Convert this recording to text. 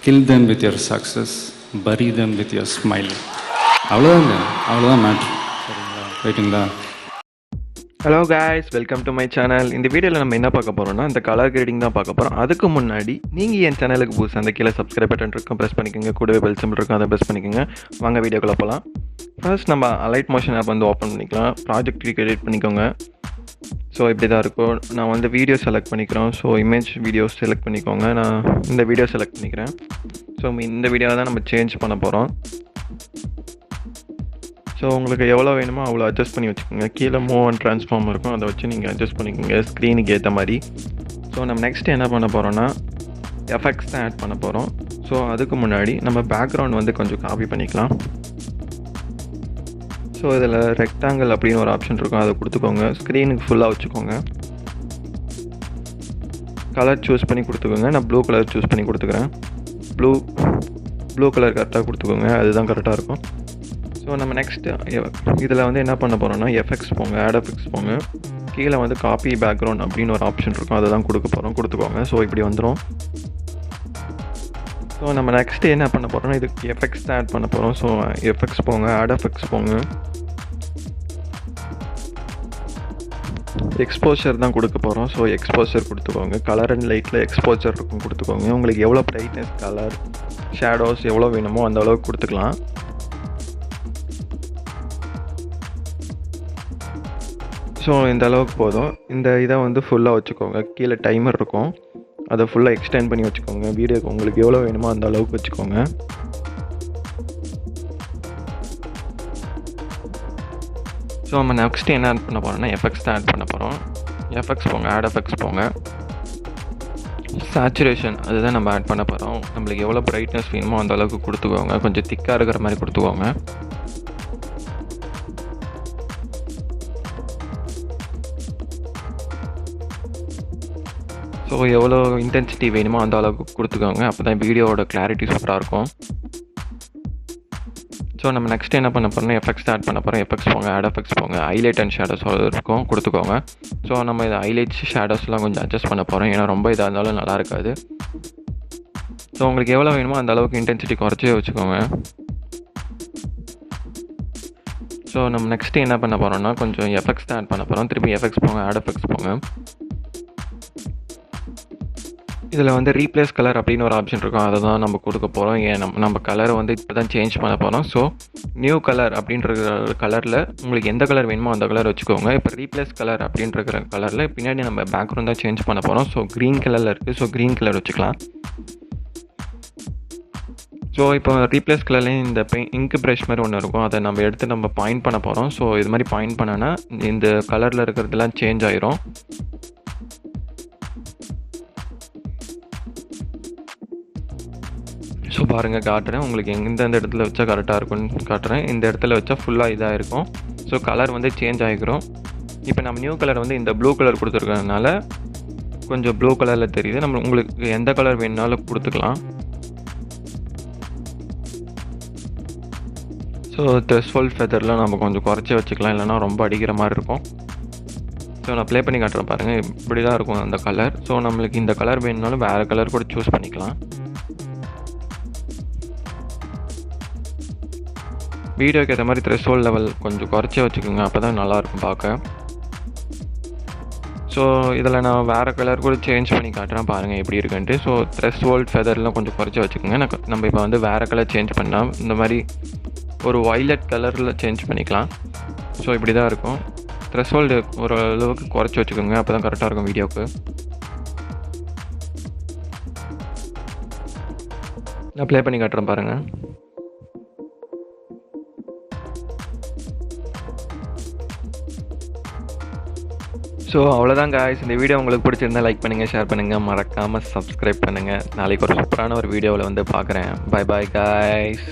kill them with your success, bury them with your smile. அவ்வளோதான் matter. சரிங்களா, ரைட்டுங்களா? Hello guys, welcome to my channel. இந்த வீடியோவில் நம்ம என்ன பார்க்க போகிறோம்னா இந்த கலர் கிரேடிங் தான் பார்க்க போகிறோம். அதுக்கு முன்னாடி நீங்கள் என் சேனலுக்கு புதுசு அந்த கீழே சப்ஸ்கிரைப் பட்டன் இருக்கும், ப்ரெஸ் பண்ணிக்கோங்க. கூடவே பெல் சிம்பிள் இருக்கும், அதை ப்ரெஸ் பண்ணிக்கோங்க. வாங்க வீடியோக்குள்ளே போகலாம். ஃபர்ஸ்ட் நம்ம அலைட் மோஷன் ஆப் வந்து ஓப்பன் பண்ணிக்கலாம். ப்ராஜெக்ட் கிரியேட் பண்ணிக்கோங்க. ஸோ இப்படி தான் இருக்கும். நான் வந்து வீடியோ செலக்ட் பண்ணிக்கிறோம். ஸோ இமேஜ் வீடியோஸ் செலக்ட் பண்ணிக்கோங்க. நான் இந்த வீடியோ செலக்ட் பண்ணிக்கிறேன். ஸோ இந்த வீடியோவை தான் நம்ம சேஞ்ச் பண்ண போகிறோம். ஸோ உங்களுக்கு எவ்வளோ வேணுமோ அவ்வளோ அட்ஜஸ்ட் பண்ணி வச்சுக்கோங்க. கீழே மூவ் அண்ட் ட்ரான்ஸ்ஃபார்ம் இருக்கும், அதை வச்சு நீங்கள் அட்ஜஸ்ட் பண்ணிக்கோங்க ஸ்க்ரீனுக்கு ஏற்ற மாதிரி. ஸோ நம்ம நெக்ஸ்ட் என்ன பண்ண போகிறோன்னா எஃபெக்ட்ஸ் தான் ஆட் பண்ண போகிறோம். ஸோ அதுக்கு முன்னாடி நம்ம பேக்ரவுண்ட் வந்து கொஞ்சம் காப்பி பண்ணிக்கலாம். ஸோ இதில் ரெக்டாங்கிள் அப்படின்னு ஒரு ஆப்ஷன் இருக்கும், அதை கொடுத்துக்கோங்க. ஸ்க்ரீனுக்கு ஃபுல்லாக வச்சுக்கோங்க. கலர் சூஸ் பண்ணி கொடுத்துக்கோங்க. நான் ப்ளூ கலர் சூஸ் பண்ணி கொடுத்துக்கிறேன். ப்ளூ கலர் கரெக்டாக கொடுத்துக்கோங்க, அதுதான் கரெக்டாக இருக்கும். ஸோ நம்ம நெக்ஸ்ட்டு இதில் வந்து என்ன பண்ண போகிறோம்னா எஃபெக்ட்ஸ் போங்க, ஆட் எஃபெக்ட்ஸ் போங்க. கீழே வந்து காப்பி பேக்ரவுண்ட் அப்படின்னு ஒரு ஆப்ஷன் இருக்கும், அதை தான் கொடுத்துக்கோங்க. ஸோ இப்படி வந்துடும். ஸோ நம்ம நெக்ஸ்ட்டு என்ன பண்ண போகிறோம்னா இதுக்கு எஃபெக்ட்ஸ் தான் ஆட் பண்ண போகிறோம். ஸோ எஃபெக்ட்ஸ் போங்க, ஆட் எஃபெக்ட்ஸ் போங்க. எக்ஸ்போஷர் தான் கொடுக்க போகிறோம். ஸோ எக்ஸ்போஷர் கொடுத்துக்கோங்க. கலர் அண்ட் லைட்டில் எக்ஸ்போஷர் இருக்கும், கொடுத்துக்கோங்க. உங்களுக்கு எவ்வளோ பிரைட்னஸ், கலர், ஷேடோஸ் எவ்வளோ வேணுமோ அந்த அளவுக்கு கொடுத்துக்கலாம். ஸோ இந்த அளவுக்கு போதும். இந்த இதை வந்து ஃபுல்லாக வச்சுக்கோங்க. கீழே டைமர் இருக்கும், அதை ஃபுல்லாக எக்ஸ்டெண்ட் பண்ணி வச்சுக்கோங்க. வீடியோக்கு உங்களுக்கு எவ்வளோ வேணுமோ அந்த அளவுக்கு வச்சுக்கோங்க. ஸோ நம்ம நெக்ஸ்ட்டு என்ன ஆட் பண்ண போகிறோம்னா எஃபெக்ட்ஸ் தான் ஆட் பண்ண போகிறோம். எஃபெக்ட்ஸ் போங்க, ஆட் எஃபெக்ட்ஸ் போங்க. சேச்சுரேஷன் அதுதான் நம்ம ஆட் பண்ண போகிறோம். நம்மளுக்கு எவ்வளோ பிரைட்னஸ் வேணுமோ அந்த அளவுக்கு கொடுத்துக்கோங்க. கொஞ்சம் திக்காக இருக்கிற மாதிரி கொடுத்துக்கோங்க. ஸோ எவ்வளோ இன்டென்சிட்டி வேணுமோ அந்த அளவுக்கு கொடுத்துக்கோங்க. அப்போ தான் வீடியோவோட கிளாரிட்டி சூப்பராக இருக்கும். ஸோ நம்ம நெக்ஸ்ட் என்ன பண்ண போகிறோம்னா எஃபெக்ட்ஸ் ஆட் பண்ண போகிறோம். எஃபெக்ட்ஸ் போங்க, ஆட் எஃபெக்ட்ஸ் போங்க. ஹைலைட் அண்ட் ஷேடோஸ் இருக்கும், கொடுத்துக்கோங்க. ஸோ நம்ம இதை ஹைலைட்ஸ் ஷேடோஸ்லாம் கொஞ்சம் அட்ஜஸ்ட் பண்ண போகிறோம், ஏன்னா ரொம்ப இதாக இருந்தாலும் நல்லா இருக்காது. ஸோ உங்களுக்கு எவ்வளோ வேணுமோ அந்த அளவுக்கு இன்டென்சிட்டி குறைச்சே வச்சுக்கோங்க. ஸோ நம்ம நெக்ஸ்ட்டு என்ன பண்ண போகிறோம்னா கொஞ்சம் எஃபெக்ட்ஸ் தான் ஆட் பண்ண போகிறோம். திருப்பி எஃபெக்ட்ஸ் போங்க, ஆட் எஃபெக்ட்ஸ் போங்க. இதில் வந்து ரீப்ளேஸ் கலர் அப்படின்னு ஒரு ஆப்ஷன் இருக்கும், அதை தான் நம்ம கொடுக்க போகிறோம். ஏன் நம்ம கலரை வந்து இப்போ தான் சேஞ்ச் பண்ண போகிறோம். ஸோ நியூ கலர் அப்படின்ற கலரில் உங்களுக்கு எந்த கலர் வேணுமோ அந்த கலர் வச்சுக்கோங்க. இப்போ ரீப்ளேஸ் கலர் அப்படின்ற கலரில் பின்னாடி நம்ம பேக்ரவுண்ட் தான் சேஞ்ச் பண்ண போகிறோம். ஸோ க்ரீன் கலரில் இருக்குது, ஸோ க்ரீன் கலர் வச்சுக்கலாம். ஸோ இப்போ ரீப்ளேஸ் கலர்லேயும் இந்த இங்க் ப்ரஷ் மாதிரி ஒன்று இருக்கும், அதை நம்ம எடுத்து நம்ம பாயிண்ட் பண்ண போகிறோம். ஸோ இது மாதிரி பாயிண்ட் பண்ணோன்னா இந்த கலரில் இருக்கிறதுலாம் சேஞ்ச் ஆயிரும். ஸோ பாருங்கள், காட்டுறேன் உங்களுக்கு எந்தெந்த இடத்துல வச்சா கரெக்டாக இருக்கும்னு காட்டுறேன். இந்த இடத்துல வச்சா ஃபுல்லாக இதாக இருக்கும். ஸோ கலர் வந்து சேஞ்ச் ஆகிக்கிறோம். இப்போ நம்ம நியூ கலர் வந்து இந்த ப்ளூ கலர் கொடுத்துருக்கறதுனால கொஞ்சம் ப்ளூ கலரில் தெரியுது. நம்ம உங்களுக்கு எந்த கலர் வேணுனாலும் கொடுத்துக்கலாம். ஸோ த்ரெஷ்ஹோல்ட் ஃபெதர்லாம் நம்ம கொஞ்சம் குறைச்சி வச்சுக்கலாம், இல்லைனா ரொம்ப அடிக்கிற மாதிரி இருக்கும். ஸோ நான் ப்ளே பண்ணி காட்டுறேன் பாருங்கள், இப்படி தான் இருக்கும் அந்த கலர். ஸோ நம்மளுக்கு இந்த கலர் வேணுனாலும் வேறு கலர் கூட சூஸ் பண்ணிக்கலாம். வீடியோக்கு ஏற்ற மாதிரி த்ரெஷ்ஹோல்ட் லெவல் கொஞ்சம் குறைச்சே வச்சுக்கோங்க, அப்போ தான் நல்லாயிருக்கும் பார்க்க. ஸோ இதில் நான் வேறு கலர் கூட சேஞ்ச் பண்ணி காட்டுறேன் பாருங்கள் எப்படி இருக்குன்ட்டு. ஸோ த்ரெஷ்ஹோல்ட் ஃபெதர்லாம் கொஞ்சம் குறைச்சி வச்சுக்கோங்க. நம்ம இப்போ வந்து வேறு கலர் சேஞ்ச் பண்ணால் இந்த மாதிரி ஒரு வைலட் கலரில் சேஞ்ச் பண்ணிக்கலாம். ஸோ இப்படி தான் இருக்கும். த்ரெஷ்ஹோல்டு ஒரு அளவுக்கு குறைச்சி வச்சுக்கோங்க, அப்போ தான் கரெக்டாக இருக்கும் வீடியோவுக்கு. நான் ப்ளே பண்ணி காட்டுறேன் பாருங்கள். ஸோ அவ்வளோதான் காய்ஸ். இந்த வீடியோ உங்களுக்கு பிடிச்சிருந்தா லைக் பண்ணுங்கள், ஷேர் பண்ணுங்கள், மறக்காமல் சப்ஸ்கிரைப் பண்ணுங்கள். நாளைக்கு ஒரு சூப்பரான ஒரு வீடியோவில் வந்து பார்க்குறேன். Bye bye guys.